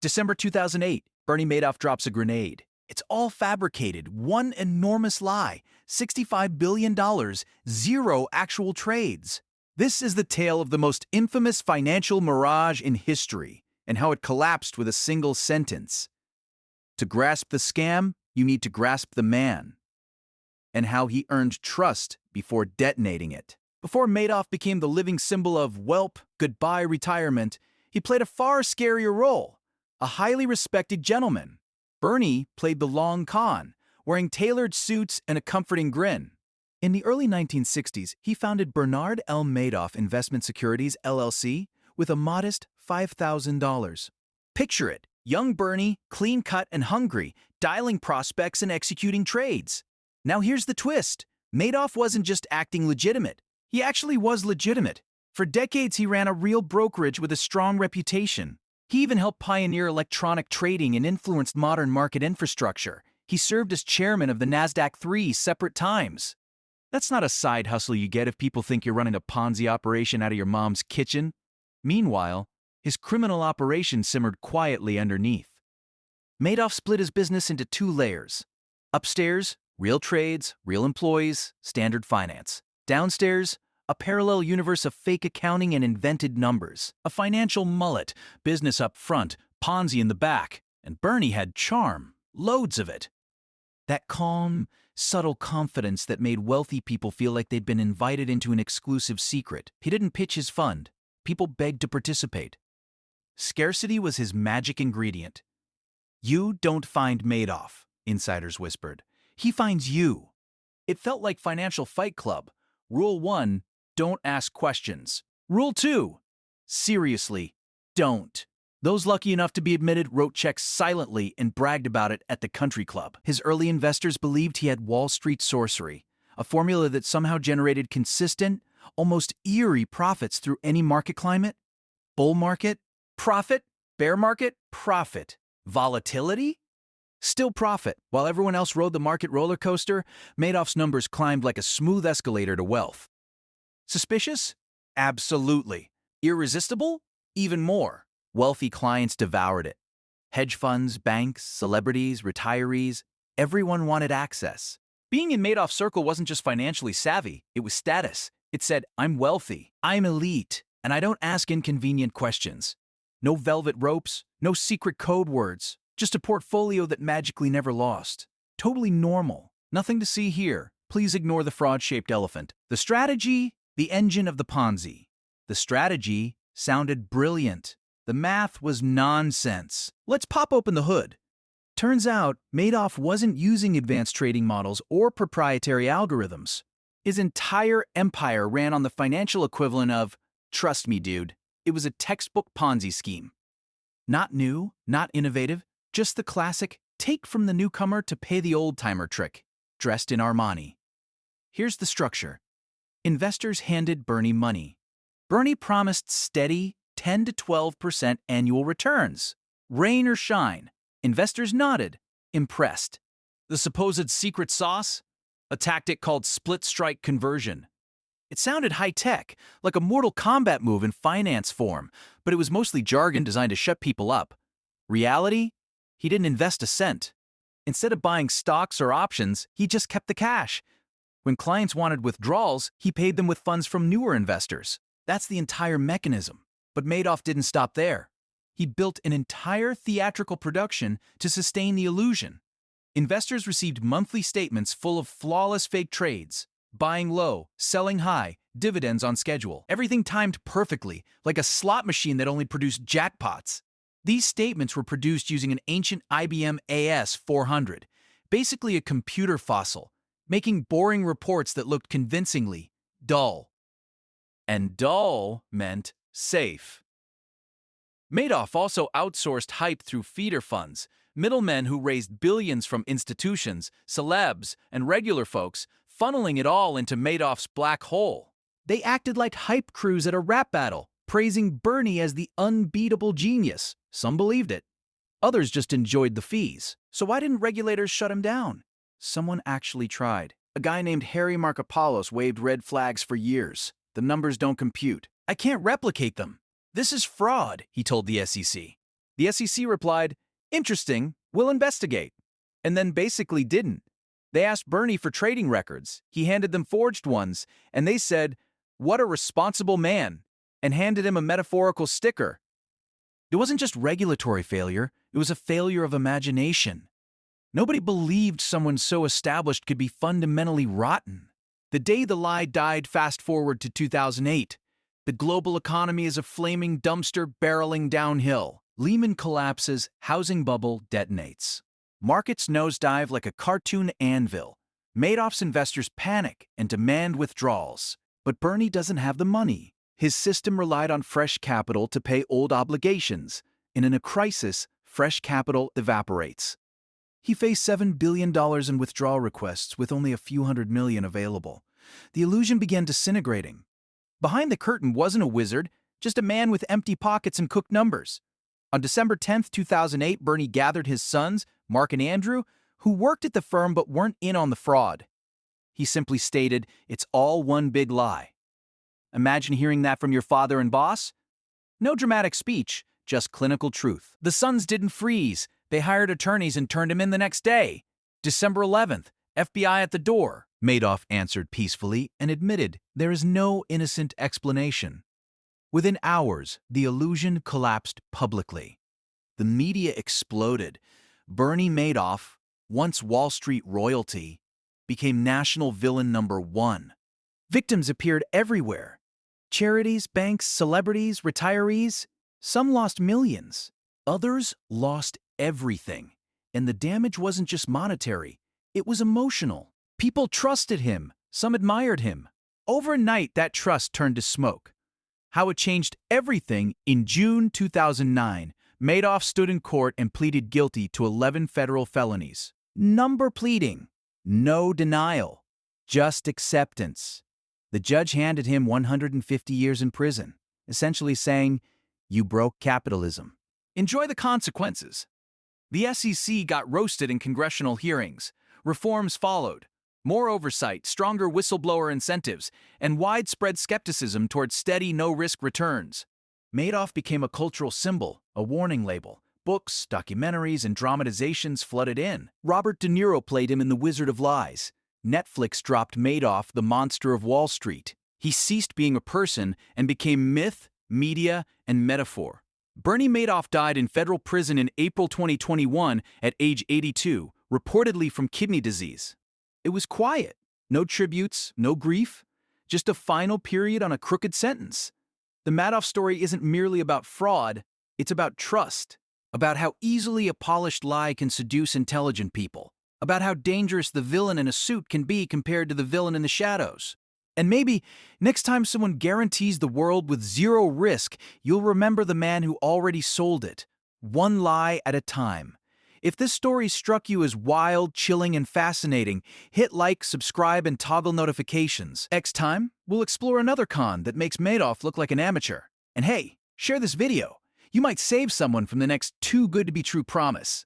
December 2008, Bernie Madoff drops a grenade. It's all fabricated, one enormous lie, $65 billion, zero actual trades. This is the tale of the most infamous financial mirage in history and how it collapsed with a single sentence. To grasp the scam, you need to grasp the man, and how he earned trust before detonating it. Before Madoff became the living symbol of whelp, goodbye retirement, he played a far scarier role, a highly respected gentleman. Bernie played the long con, wearing tailored suits and a comforting grin. In the early 1960s, he founded Bernard L. Madoff Investment Securities, LLC, with a modest $5,000. Picture it, young Bernie, clean-cut and hungry, dialing prospects and executing trades. Now here's the twist. Madoff wasn't just acting legitimate. He actually was legitimate. For decades, he ran a real brokerage with a strong reputation. He even helped pioneer electronic trading and influenced modern market infrastructure. He served as chairman of the NASDAQ 3 separate times. That's not a side hustle you get if people think you're running a Ponzi operation out of your mom's kitchen. Meanwhile, his criminal operation simmered quietly underneath. Madoff split his business into two layers. Upstairs, real trades, real employees, standard finance. Downstairs, a parallel universe of fake accounting and invented numbers. A financial mullet, business up front, Ponzi in the back. And Bernie had charm, loads of it. That calm, subtle confidence that made wealthy people feel like they'd been invited into an exclusive secret. He didn't pitch his fund. People begged to participate. Scarcity was his magic ingredient. You don't find Madoff, insiders whispered. He finds you. It felt like Financial Fight Club. Rule 1, don't ask questions. Rule 2, seriously, don't. Those lucky enough to be admitted wrote checks silently and bragged about it at the country club. His early investors believed he had Wall Street sorcery, a formula that somehow generated consistent, almost eerie profits through any market climate. Bull market, profit. Bear market, profit. Volatility? Still profit. While everyone else rode the market roller coaster, Madoff's numbers climbed like a smooth escalator to wealth. Suspicious? Absolutely. Irresistible? Even more. Wealthy clients devoured it. Hedge funds, banks, celebrities, retirees, everyone wanted access. Being in Madoff's circle wasn't just financially savvy, it was status. It said, I'm wealthy, I'm elite, and I don't ask inconvenient questions. No velvet ropes, no secret code words, just a portfolio that magically never lost. Totally normal. Nothing to see here. Please ignore the fraud-shaped elephant. The strategy, the engine of the Ponzi. The strategy sounded brilliant. The math was nonsense. Let's pop open the hood. Turns out, Madoff wasn't using advanced trading models or proprietary algorithms. His entire empire ran on the financial equivalent of, trust me, dude, it was a textbook Ponzi scheme. Not new, not innovative, just the classic take from the newcomer to pay the old-timer trick, dressed in Armani. Here's the structure. Investors handed Bernie money. Bernie promised steady 10 to 12% annual returns. Rain or shine. Investors nodded, impressed. The supposed secret sauce? A tactic called split-strike conversion. It sounded high-tech, like a Mortal Kombat move in finance form, but it was mostly jargon designed to shut people up. Reality? He didn't invest a cent. Instead of buying stocks or options, he just kept the cash. When clients wanted withdrawals, he paid them with funds from newer investors. That's the entire mechanism. But Madoff didn't stop there. He built an entire theatrical production to sustain the illusion. Investors received monthly statements full of flawless fake trades, buying low, selling high, dividends on schedule. Everything timed perfectly, like a slot machine that only produced jackpots. These statements were produced using an ancient IBM AS400, basically a computer fossil, making boring reports that looked convincingly dull. And dull meant safe. Madoff also outsourced hype through feeder funds, middlemen who raised billions from institutions, celebs, and regular folks, funneling it all into Madoff's black hole. They acted like hype crews at a rap battle, praising Bernie as the unbeatable genius. Some believed it. Others just enjoyed the fees. So why didn't regulators shut him down? Someone actually tried. A guy named Harry Markopoulos waved red flags for years. The numbers don't compute. I can't replicate them. This is fraud, he told the SEC. The SEC replied, "Interesting, we'll investigate," and then basically didn't. They asked Bernie for trading records. He handed them forged ones, and they said, "What a responsible man," and handed him a metaphorical sticker. It wasn't just regulatory failure, it was a failure of imagination. Nobody believed someone so established could be fundamentally rotten. The day the lie died, fast forward to 2008. The global economy is a flaming dumpster barreling downhill. Lehman collapses, housing bubble detonates. Markets nosedive like a cartoon anvil. Madoff's investors panic and demand withdrawals. But Bernie doesn't have the money. His system relied on fresh capital to pay old obligations. And in a crisis, fresh capital evaporates. He faced $7 billion in withdrawal requests with only a few hundred million available. The illusion began disintegrating. Behind the curtain wasn't a wizard, just a man with empty pockets and cooked numbers. On December 10, 2008, Bernie gathered his sons, Mark and Andrew, who worked at the firm but weren't in on the fraud. He simply stated, "It's all one big lie." Imagine hearing that from your father and boss? No dramatic speech, just clinical truth. The sons didn't freeze. They hired attorneys and turned him in the next day. December 11th, FBI at the door. Madoff answered peacefully and admitted there is no innocent explanation. Within hours, the illusion collapsed publicly. The media exploded. Bernie Madoff, once Wall Street royalty, became national villain number one. Victims appeared everywhere. Charities, banks, celebrities, retirees. Some lost millions. Others lost everything. And the damage wasn't just monetary. It was emotional. People trusted him. Some admired him. Overnight, that trust turned to smoke. How it changed everything: in June 2009, Madoff stood in court and pleaded guilty to 11 federal felonies. Number pleading. No denial. Just acceptance. The judge handed him 150 years in prison, essentially saying, "You broke capitalism. Enjoy the consequences." The SEC got roasted in congressional hearings. Reforms followed. More oversight, stronger whistleblower incentives, and widespread skepticism toward steady, no-risk returns. Madoff became a cultural symbol, a warning label. Books, documentaries, and dramatizations flooded in. Robert De Niro played him in The Wizard of Lies. Netflix dropped Madoff, the monster of Wall Street. He ceased being a person and became myth, media, and metaphor. Bernie Madoff died in federal prison in April 2021 at age 82, reportedly from kidney disease. It was quiet. No tributes, no grief, just a final period on a crooked sentence. The Madoff story isn't merely about fraud, it's about trust, about how easily a polished lie can seduce intelligent people, about how dangerous the villain in a suit can be compared to the villain in the shadows. And maybe, next time someone guarantees the world with zero risk, you'll remember the man who already sold it, one lie at a time. If this story struck you as wild, chilling, and fascinating, hit like, subscribe, and toggle notifications. Next time, we'll explore another con that makes Madoff look like an amateur. And hey, share this video. You might save someone from the next too good to be true promise.